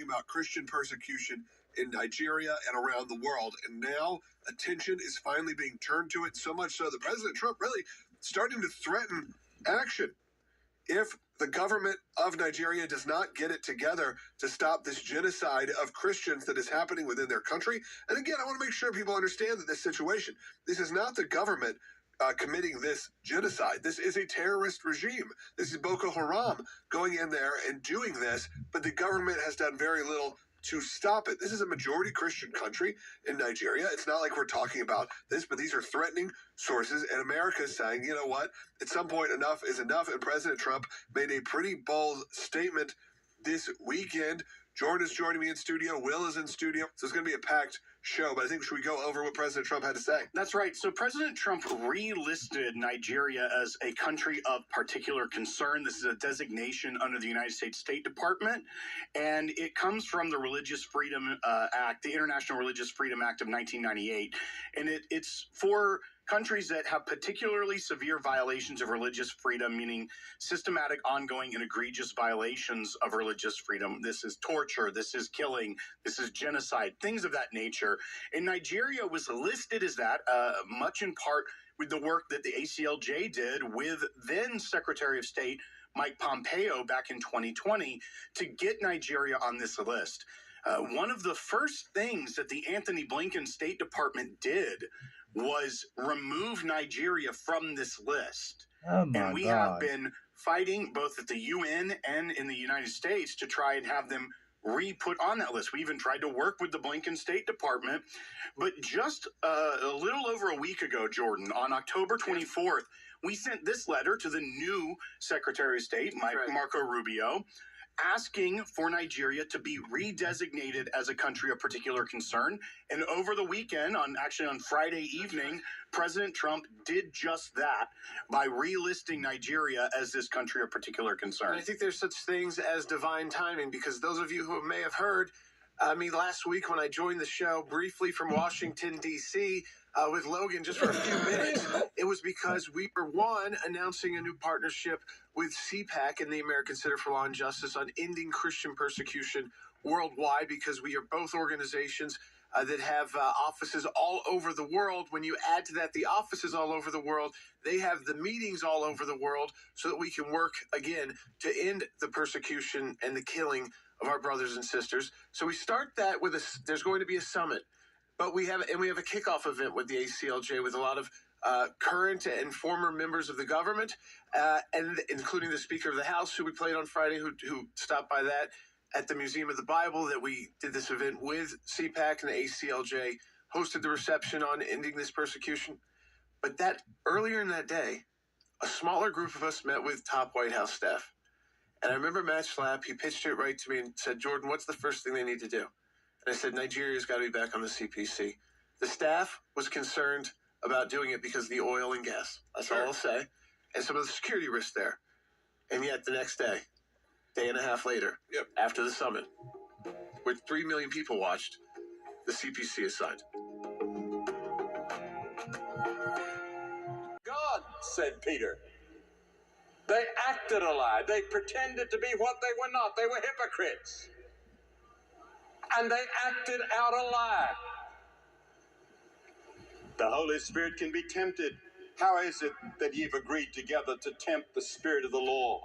talking about Christian persecution in Nigeria and around the world. And now attention is finally being turned to it, so much so that President Trump really starting to threaten action if the government of Nigeria does not get it together to stop this genocide of Christians that is happening within their country. And again, I want to make sure people understand that this situation, this is not the government committing this genocide. This is a terrorist regime. This is Boko Haram going in there and doing this, but the government has done very little to stop it. This is a majority Christian country in Nigeria. It's not like we're talking about this, but these are threatening sources, and America is saying, you know what, at some point enough is enough, and President Trump made a pretty bold statement this weekend. Jordan is joining me in studio. Will is in studio. So it's going to be a packed show, but I think should we go over what President Trump had to say? That's right. So President Trump relisted Nigeria as a country of particular concern. This is a designation under the United States State Department, and it comes from the Religious Freedom Act, the International Religious Freedom Act of 1998, and it's for countries that have particularly severe violations of religious freedom, meaning systematic, ongoing, and egregious violations of religious freedom. This is torture, this is killing, this is genocide, things of that nature. And Nigeria was listed as that, much in part with the work that the ACLJ did with then Secretary of State Mike Pompeo back in 2020 to get Nigeria on this list. One of the first things that the Anthony Blinken State Department did was remove Nigeria from this list. And we have been fighting both at the UN and in the United States to try and have them re-put on that list. We even tried to work with the Blinken State Department. But just a little over a week ago, Jordan, on October 24th, we sent this letter to the new Secretary of State, Marco Rubio, asking for Nigeria to be redesignated as a country of particular concern. And over the weekend, on Friday evening, President Trump did just that by relisting Nigeria as this country of particular concern. And I think there's such things as divine timing, because those of you who may have heard me last week when I joined the show briefly from Washington, D.C., with Logan just for a few minutes, it was because we were, one, announcing a new partnership with CPAC and the American Center for Law and Justice on ending Christian persecution worldwide, because we are both organizations that have offices all over the world. When you add to that the offices all over the world, they have the meetings all over the world so that we can work, again, to end the persecution and the killing of our brothers and sisters. So we start that with there's going to be a summit. But we have a kickoff event with the ACLJ with a lot of current and former members of the government, and including the Speaker of the House, who we played on Friday, who stopped by that at the Museum of the Bible, that we did this event with CPAC, and the ACLJ hosted the reception on ending this persecution. But that earlier in that day, a smaller group of us met with top White House staff. And I remember Matt Schlapp, he pitched it right to me and said, Jordan, what's the first thing they need to do? And I said, Nigeria's got to be back on the CPC. The staff was concerned about doing it because of the oil and gas. That's all I'll say. And some of the security risks there. And yet the next day and a half later, after the summit, where 3 million people watched, the CPC is signed. God, said Peter. They acted a lie. They pretended to be what they were not. They were hypocrites. And they acted out a lie. The Holy Spirit can be tempted. How is it that you've agreed together to tempt the Spirit of the law?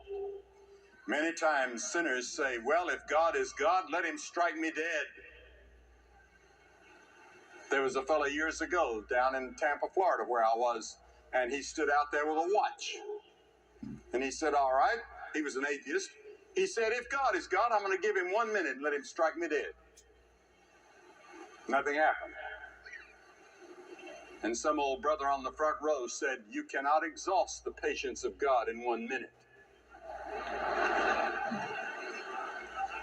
Many times sinners say, well, if God is God, let him strike me dead. There was a fellow years ago down in Tampa, Florida, where I was, and he stood out there with a watch. And he said, all right, he was an atheist. He said, if God is God, I'm going to give him 1 minute and let him strike me dead. Nothing happened. And some old brother on the front row said, you cannot exhaust the patience of God in 1 minute.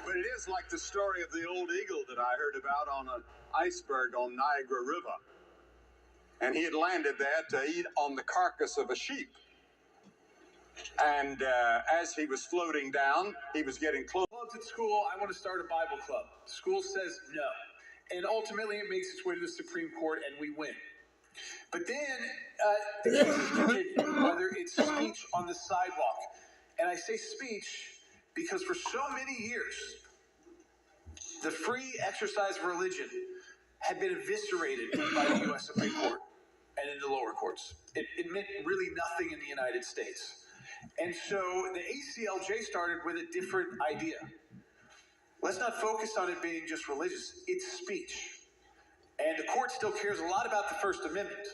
But it is like the story of the old eagle that I heard about on an iceberg on Niagara River. And he had landed there to eat on the carcass of a sheep. And as he was floating down, he was getting close. At school, I want to start a Bible club. School says no. And ultimately, it makes its way to the Supreme Court, and we win. But then the cases continue, whether it's speech on the sidewalk. And I say speech because for so many years, The free exercise of religion had been eviscerated by the U.S. Supreme Court and in the lower courts. It meant really nothing in the United States. And so the ACLJ started with a different idea. Let's not focus on it being just religious. It's speech. And the court still cares a lot about the First Amendment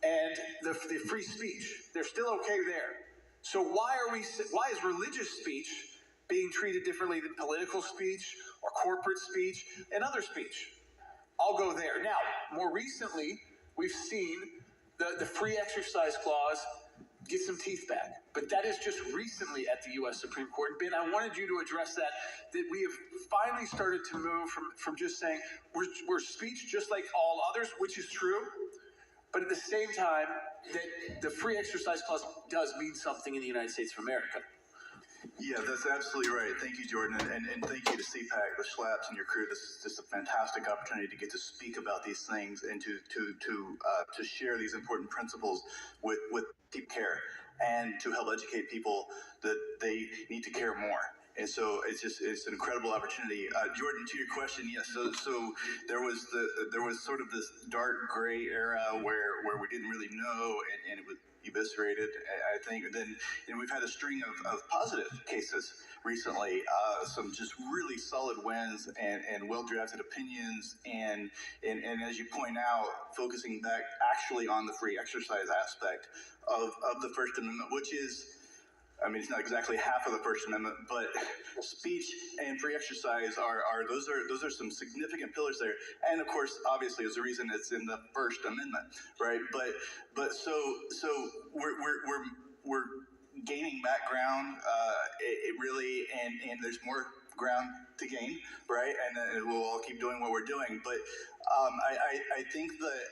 and the free speech. They're still okay there. So why is religious speech being treated differently than political speech or corporate speech and other speech? I'll go there. Now, more recently, we've seen the free exercise clause get some teeth back. But that is just recently at the U.S. Supreme Court. Ben, I wanted you to address that we have finally started to move from just saying we're speech just like all others, which is true, but at the same time, that the free exercise clause does mean something in the United States of America. Yeah, that's absolutely right. Thank you, Jordan, and thank you to CPAC, the Schlaps, and your crew. This is just a fantastic opportunity to get to speak about these things and to share these important principles with deep care and to help educate people that they need to care more. And so it's an incredible opportunity. Jordan, to your question, yes. So there was sort of this dark gray era where we didn't really know, and it was eviscerated, I think. And then we've had a string of positive cases recently, some just really solid wins and well-drafted opinions, and as you point out, focusing back actually on the free exercise aspect of the First Amendment, which is, I mean, it's not exactly half of the First Amendment, but speech and free exercise are those are some significant pillars there. And of course, obviously, is the reason it's in the First Amendment, right? But so we're gaining back ground, it really, and there's more ground to gain, right? And we'll all keep doing what we're doing. But I think that.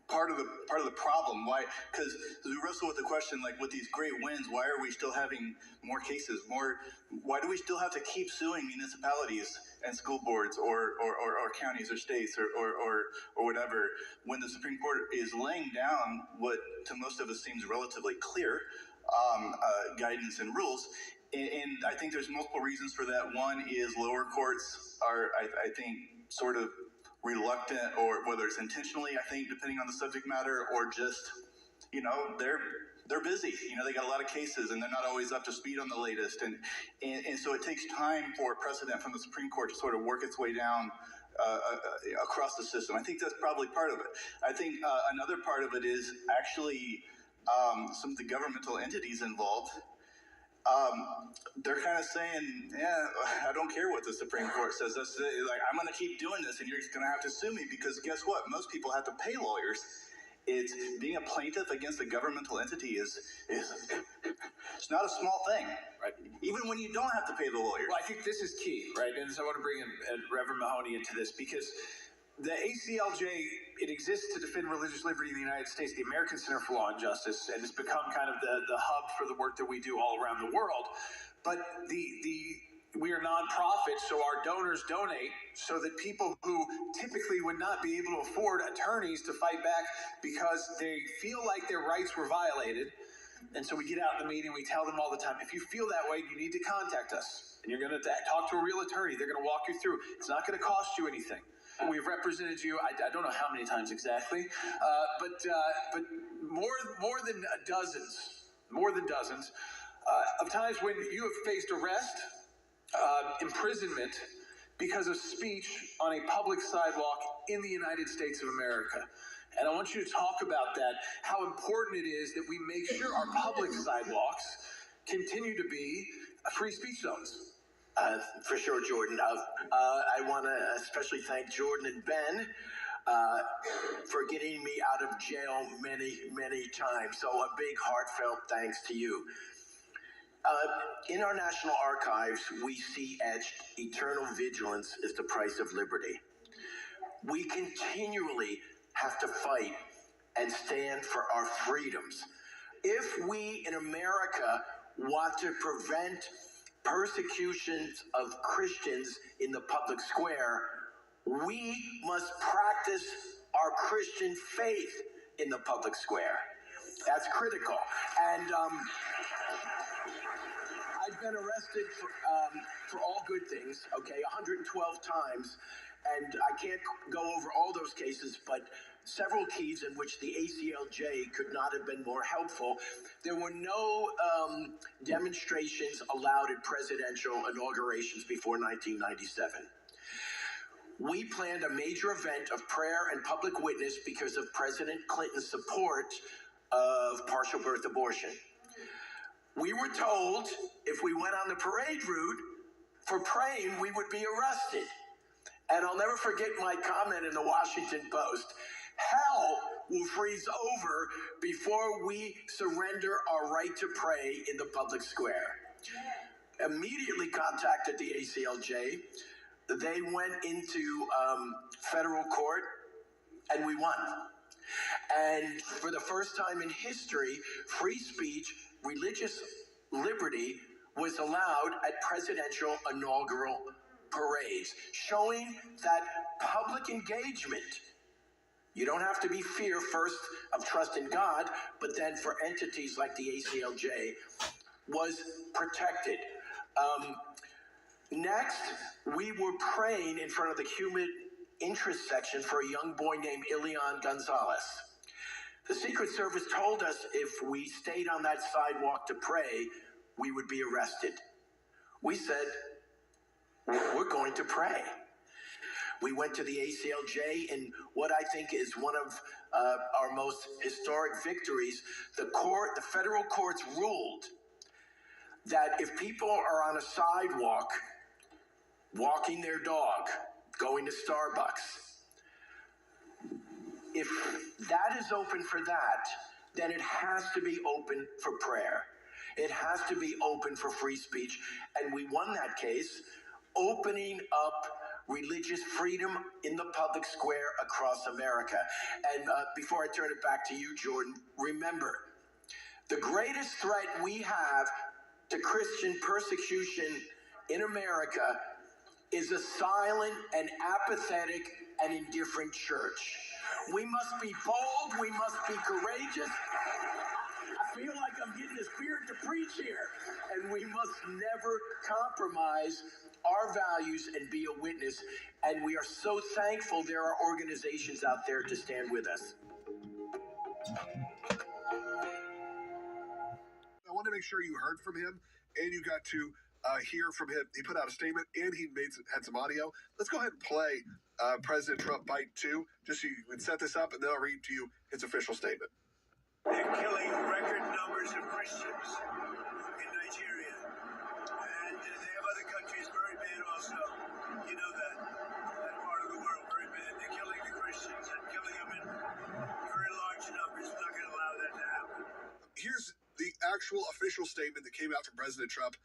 Part of the problem, why? Because we wrestle with the question, like, with these great wins, why are we still having more cases? Why do we still have to keep suing municipalities and school boards or counties or states or whatever, when the Supreme Court is laying down what to most of us seems relatively clear guidance and rules? And I think there's multiple reasons for that. One is lower courts are, I think, sort of reluctant, or whether it's intentionally, I think, depending on the subject matter, or just, they're busy. They got a lot of cases and they're not always up to speed on the latest. And so it takes time for precedent from the Supreme Court to sort of work its way down across the system. I think that's probably part of it. I think another part of it is actually some of the governmental entities involved. They're kind of saying, yeah, I don't care what the Supreme Court says. That's like, I'm going to keep doing this, and you're going to have to sue me, because guess what? Most people have to pay lawyers. It's being a plaintiff against a governmental entity is it's not a small thing, right? Even when you don't have to pay the lawyers. Well, I think this is key, right? And so I want to bring in Reverend Mahoney into this, because the ACLJ, it exists to defend religious liberty in the United States, the American Center for Law and Justice, and it's become kind of the hub for the work that we do all around the world. But we are nonprofit, so our donors donate so that people who typically would not be able to afford attorneys to fight back because they feel like their rights were violated. And so we get out in the meeting, we tell them all the time, if you feel that way, you need to contact us. And you're going to talk to a real attorney. They're going to walk you through. It's not going to cost you anything. We've represented you, I don't know how many times exactly, but more than dozens of times when you have faced arrest, imprisonment because of speech on a public sidewalk in the United States of America. And I want you to talk about that, how important it is that we make sure our public sidewalks continue to be free speech zones. For sure, Jordan. I want to especially thank Jordan and Ben for getting me out of jail many, many times. So a big heartfelt thanks to you. In our National Archives, we see etched, eternal vigilance is the price of liberty. We continually have to fight and stand for our freedoms. If we in America want to prevent persecutions of Christians in the public square, we must practice our Christian faith in the public square. That's critical. And I been arrested for all good things, okay, 112 times. And I can't go over all those cases, but several keys in which the ACLJ could not have been more helpful. There were no demonstrations allowed at presidential inaugurations before 1997. We planned a major event of prayer and public witness because of President Clinton's support of partial birth abortion. We were told if we went on the parade route for praying, we would be arrested. And I'll never forget my comment in the Washington Post. Hell will freeze over before we surrender our right to pray in the public square. Immediately contacted the ACLJ. They went into federal court, and we won. And for the first time in history, free speech, religious liberty was allowed at presidential inaugural parades, showing that public engagement, you don't have to be fear first of trust in God, but then for entities like the ACLJ, was protected. Next, we were praying in front of the human interest section for a young boy named Ilian Gonzalez. The Secret Service told us if we stayed on that sidewalk to pray, we would be arrested. We said, we're going to pray. We went to the ACLJ, and what I think is one of our most historic victories, the federal courts ruled that if people are on a sidewalk, walking their dog, going to Starbucks, if that is open for that, then it has to be open for prayer. It has to be open for free speech. And we won that case, opening up religious freedom in the public square across America. And before I turn it back to you, Jordan, remember, the greatest threat we have to Christian persecution in America is a silent and apathetic and indifferent church. We must be bold. We must be courageous. I feel like I'm getting the spirit to preach here. And we must never compromise our values and be a witness. And we are so thankful there are organizations out there to stand with us. I want to make sure you heard from him and you got to hear from him. He put out a statement and he had some audio. Let's go ahead and play President Trump Bite 2, just so you can set this up, and then I'll read to you his official statement. They're killing record numbers of Christians in Nigeria. And they have other countries very bad also. You know that part of the world very bad. They're killing the Christians and killing them in very large numbers. We're not going to allow that to happen. Here's the actual official statement that came out from President Trump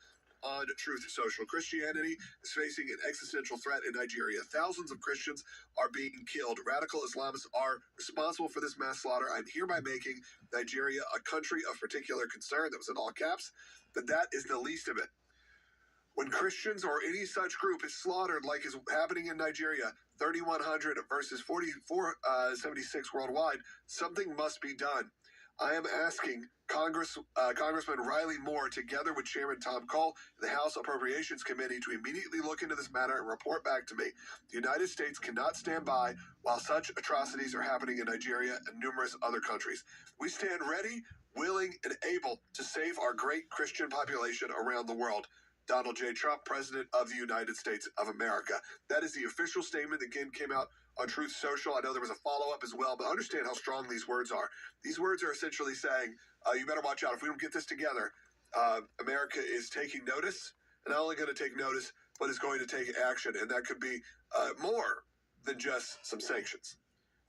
on Truth Social. Christianity is facing an existential threat in Nigeria. Thousands of Christians are being killed. Radical Islamists are responsible for this mass slaughter. I'm hereby making Nigeria a country of particular concern. That was in all caps. But that is the least of it. When Christians or any such group is slaughtered like is happening in Nigeria, 3,100 versus 476 worldwide, something must be done. I am asking Congressman Riley Moore, together with Chairman Tom Cole, the House Appropriations Committee, to immediately look into this matter and report back to me. The United States cannot stand by while such atrocities are happening in Nigeria and numerous other countries. We stand ready, willing, and able to save our great Christian population around the world. Donald J. Trump, President of the United States of America. That is the official statement that again came out on Truth Social. I know there was a follow-up as well, but understand how strong these words are. These words are essentially saying, you better watch out. If we don't get this together, America is taking notice, and not only going to take notice, but is going to take action, and that could be more than just some sanctions.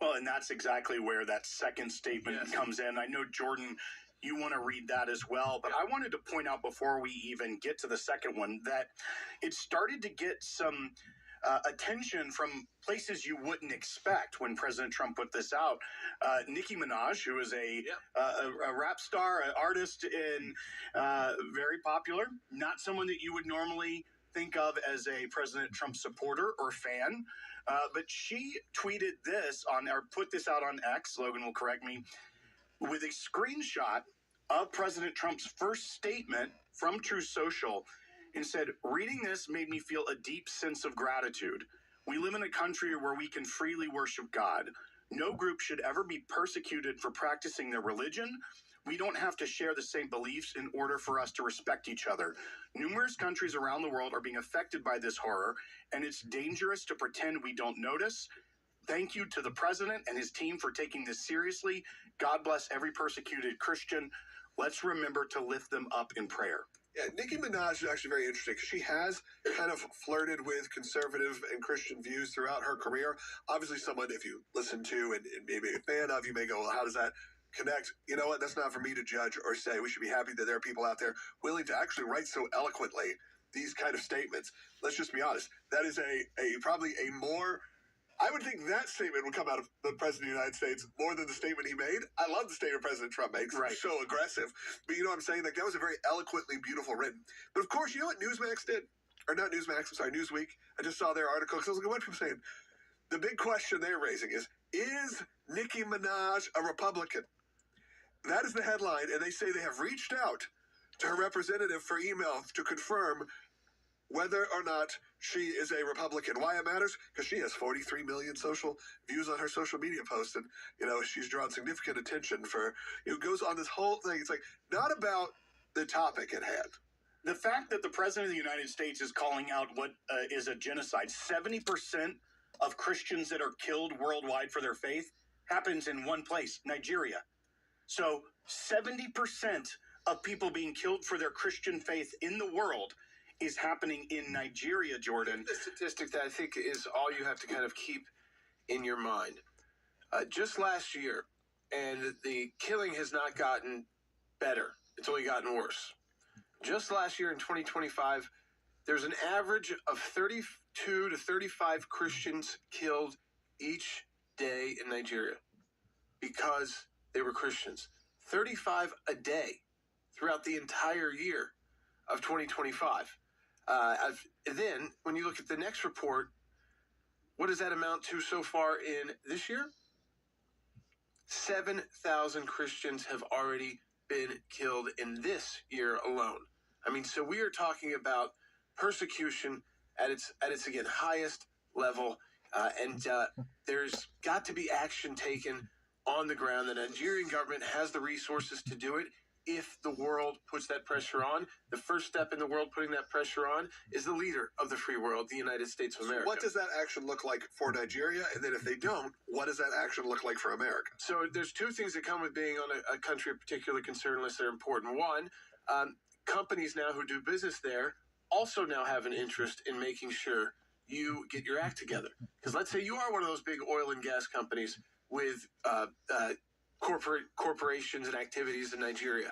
Well, and that's exactly where that second statement comes in. I know, Jordan, you want to read that as well, but I wanted to point out before we even get to the second one that it started to get some attention from places you wouldn't expect when President Trump put this out. Nicki Minaj, who is a rap star, an artist, and very popular, not someone that you would normally think of as a President Trump supporter or fan, but she tweeted this or put this out on X, Logan will correct me, with a screenshot of President Trump's first statement from Truth Social and said, reading this made me feel a deep sense of gratitude. We live in a country where we can freely worship God. No group should ever be persecuted for practicing their religion. We don't have to share the same beliefs in order for us to respect each other. Numerous countries around the world are being affected by this horror, and it's dangerous to pretend we don't notice. Thank you to the president and his team for taking this seriously. God bless every persecuted Christian. Let's remember to lift them up in prayer. Yeah, Nicki Minaj is actually very interesting because she has kind of flirted with conservative and Christian views throughout her career. Obviously, someone, if you listen to and maybe a fan of, you may go, well, how does that connect? You know what? That's not for me to judge or say. We should be happy that there are people out there willing to actually write so eloquently these kind of statements. Let's just be honest. That is probably a more... I would think that statement would come out of the President of the United States more than the statement he made. I love the statement President Trump makes. Right. It's so aggressive. But you know what I'm saying? Like, that was a very eloquently beautiful written. But of course, you know what Newsmax did? Or not Newsmax, I'm sorry, Newsweek. I just saw their article because I was like, what are people saying? The big question they're raising is Nicki Minaj a Republican? That is the headline, and they say they have reached out to her representative for email to confirm whether or not she is a Republican. Why it matters? Because she has 43 million social views on her social media posts, and she's drawn significant attention for. It goes on this whole thing. It's like not about the topic at hand. The fact that the president of the United States is calling out what is a genocide, 70% of Christians that are killed worldwide for their faith happens in one place, Nigeria. So 70% of people being killed for their Christian faith in the world is happening in Nigeria, Jordan. The statistic that I think is all you have to kind of keep in your mind. Just last year, and the killing has not gotten better. It's only gotten worse. Just last year in 2025, there's an average of 32 to 35 Christians killed each day in Nigeria because they were Christians. 35 a day throughout the entire year of 2025. Then, when you look at the next report, what does that amount to so far in this year? 7,000 Christians have already been killed in this year alone. I mean, so we are talking about persecution at its again highest level, and there's got to be action taken on the ground. The Nigerian government has the resources to do it. If the world puts that pressure on, the first step in the world putting that pressure on is the leader of the free world, the United States of America. What does that action look like for Nigeria? And then if they don't, what does that action look like for America? So there's two things that come with being on a country of particular concern unless they're important. One, companies now who do business there also now have an interest in making sure you get your act together. Because let's say you are one of those big oil and gas companies with corporations and activities in Nigeria.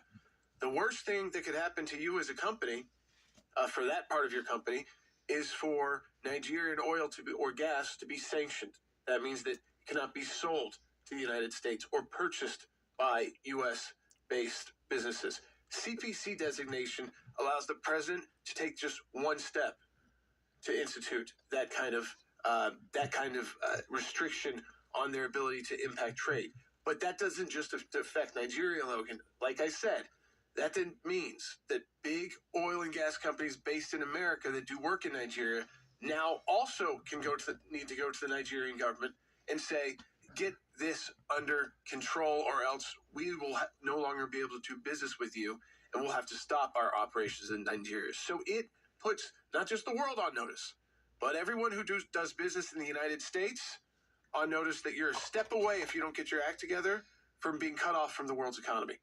The worst thing that could happen to you as a company, for that part of your company, is for Nigerian oil or gas to be sanctioned. That means that it cannot be sold to the United States or purchased by U.S.-based businesses. CPC designation allows the president to take just one step to institute that kind of restriction on their ability to impact trade. But that doesn't just affect Nigeria, Logan. Like I said, that then means that big oil and gas companies based in America that do work in Nigeria now also can need to go to the Nigerian government and say, get this under control or else we will no longer be able to do business with you and we'll have to stop our operations in Nigeria. So it puts not just the world on notice, but everyone who does business in the United States on notice that you're a step away if you don't get your act together from being cut off from the world's economy.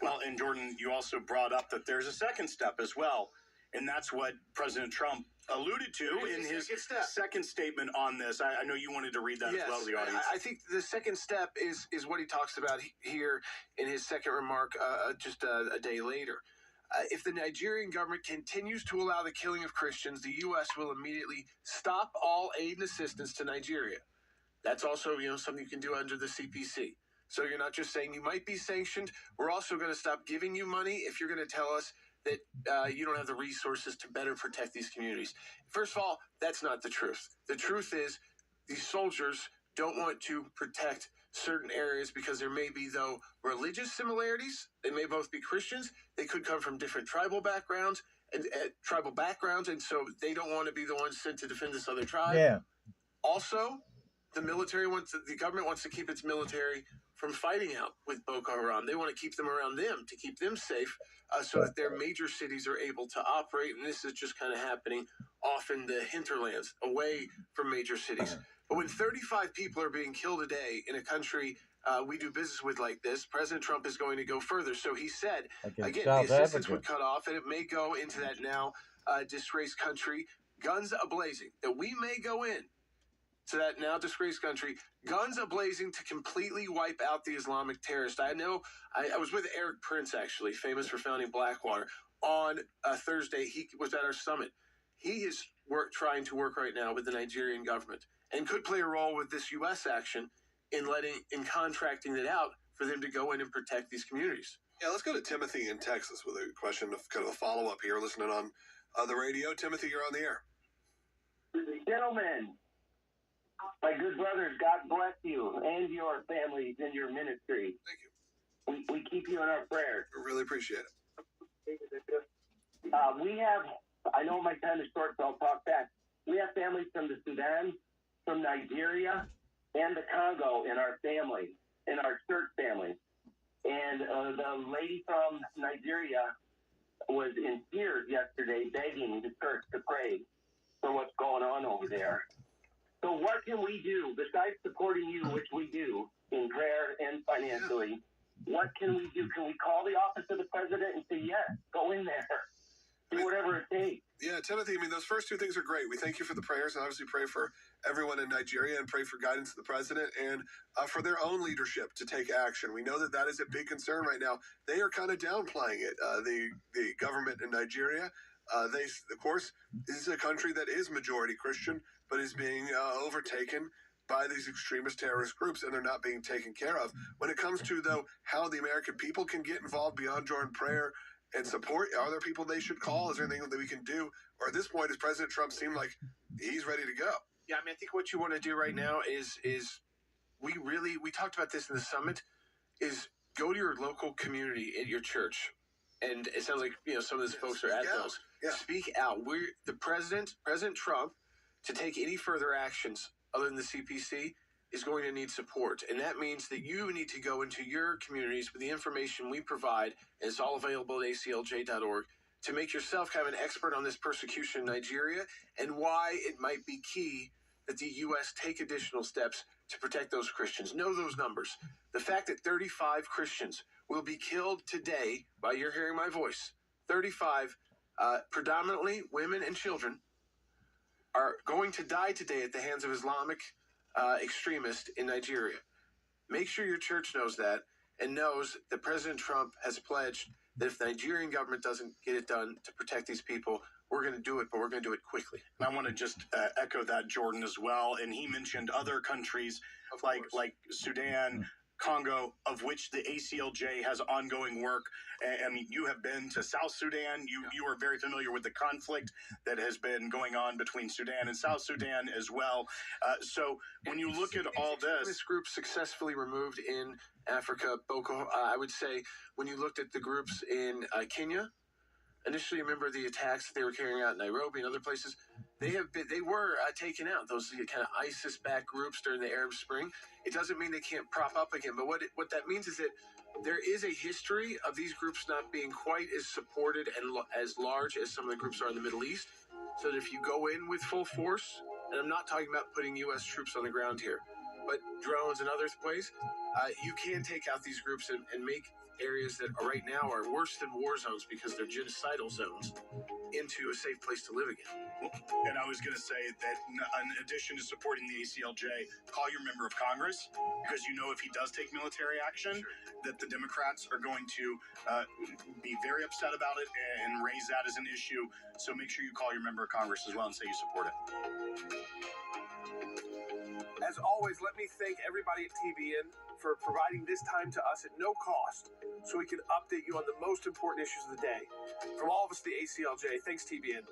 Well, and Jordan, you also brought up that there's a second step as well, and that's what President Trump alluded to in his second statement on this. I know you wanted to read that as well to the audience. I think the second step is what he talks about here in his second remark just a day later. If the Nigerian government continues to allow the killing of Christians, the U.S. will immediately stop all aid and assistance to Nigeria. That's also, something you can do under the CPC. So you're not just saying you might be sanctioned. We're also going to stop giving you money if you're going to tell us that you don't have the resources to better protect these communities. First of all, that's not the truth. The truth is these soldiers don't want to protect certain areas because there may be, though, religious similarities. They may both be Christians. They could come from different tribal backgrounds, and so they don't want to be the ones sent to defend this other tribe. Yeah. Also, the government wants to keep its military from fighting out with Boko Haram. They want to keep them around them to keep them safe, so that their major cities are able to operate. And this is just kind of happening off in the hinterlands, away from major cities. But when 35 people are being killed a day in a country we do business with like this, President Trump is going to go further. So he said, again, the assistance would cut off, and it may go into that now disgraced country, guns a-blazing, that we may go in to that now disgraced country, guns a-blazing to completely wipe out the Islamic terrorist. I know, I was with Eric Prince, actually, famous for founding Blackwater, on Thursday. He was at our summit. He is trying to work right now with the Nigerian government and could play a role with this U.S. action in contracting it out for them to go in and protect these communities. Yeah, let's go to Timothy in Texas with a question of kind of a follow-up here, listening on the radio. Timothy, you're on the air. Gentlemen, my good brothers, God bless you and your families and your ministry. Thank you. We keep you in our prayers. I really appreciate it. We have, I know my time is short, so I'll talk fast. We have families from the Sudan, from Nigeria, and the Congo in our family, in our church family. And the lady from Nigeria was in tears yesterday begging the church to pray for what's going on over there. So what can we do besides supporting you, which we do in prayer and financially? What can we do? Can we call the office of the president and say, yes, go in there, do whatever it takes? Yeah, Timothy, I mean, those first two things are great. We thank you for the prayers, and obviously pray for everyone in Nigeria and pray for guidance to the president and for their own leadership to take action. We know that that is a big concern right now. They are kind of downplaying it, the government in Nigeria. Of course, this is a country that is majority Christian, but is being overtaken by these extremist terrorist groups, and they're not being taken care of. When it comes to, though, how the American people can get involved beyond Jordan prayer and support, are there people they should call? Is there anything that we can do? Or at this point, does President Trump seem like he's ready to go? Yeah, I mean, I think what you want to do right now is we talked about this in the summit, is go to your local community at your church. And it sounds like, some of those folks are at those. Yeah. Speak out. President Trump, to take any further actions other than the CPC, is going to need support. And that means that you need to go into your communities with the information we provide, and it's all available at aclj.org, to make yourself kind of an expert on this persecution in Nigeria and why it might be key that the U.S. take additional steps to protect those Christians. Know those numbers. The fact that 35 Christians will be killed today, by your hearing my voice, 35, predominantly women and children, are going to die today at the hands of Islamic extremists in Nigeria. Make sure your church knows that and knows that President Trump has pledged that if the Nigerian government doesn't get it done to protect these people, we're going to do it, but we're going to do it quickly. And I want to just echo that, Jordan, as well. And he mentioned other countries like Sudan, Congo, of which the ACLJ has ongoing work. I mean, you have been to South Sudan. You are very familiar with the conflict that has been going on between Sudan and South Sudan as well. So when you look at all this groups successfully removed in Africa, I would say when you looked at the groups in Kenya, initially, remember the attacks that they were carrying out in Nairobi and other places. They were taken out. Those kind of ISIS-backed groups during the Arab Spring. It doesn't mean they can't prop up again. But what that means is that there is a history of these groups not being quite as supported and as large as some of the groups are in the Middle East. So that if you go in with full force, and I'm not talking about putting U.S. troops on the ground here, but drones and other ways, you can take out these groups and make areas that right now are worse than war zones because they're genocidal zones into a safe place to live again. And I was going to say that in addition to supporting the ACLJ, call your member of Congress, because if he does take military action, that the Democrats are going to be very upset about it and raise that as an issue. So make sure you call your member of Congress as well and say you support it. As always, let me thank everybody at TBN for providing this time to us at no cost so we can update you on the most important issues of the day. From all of us at the ACLJ, thanks, TBN.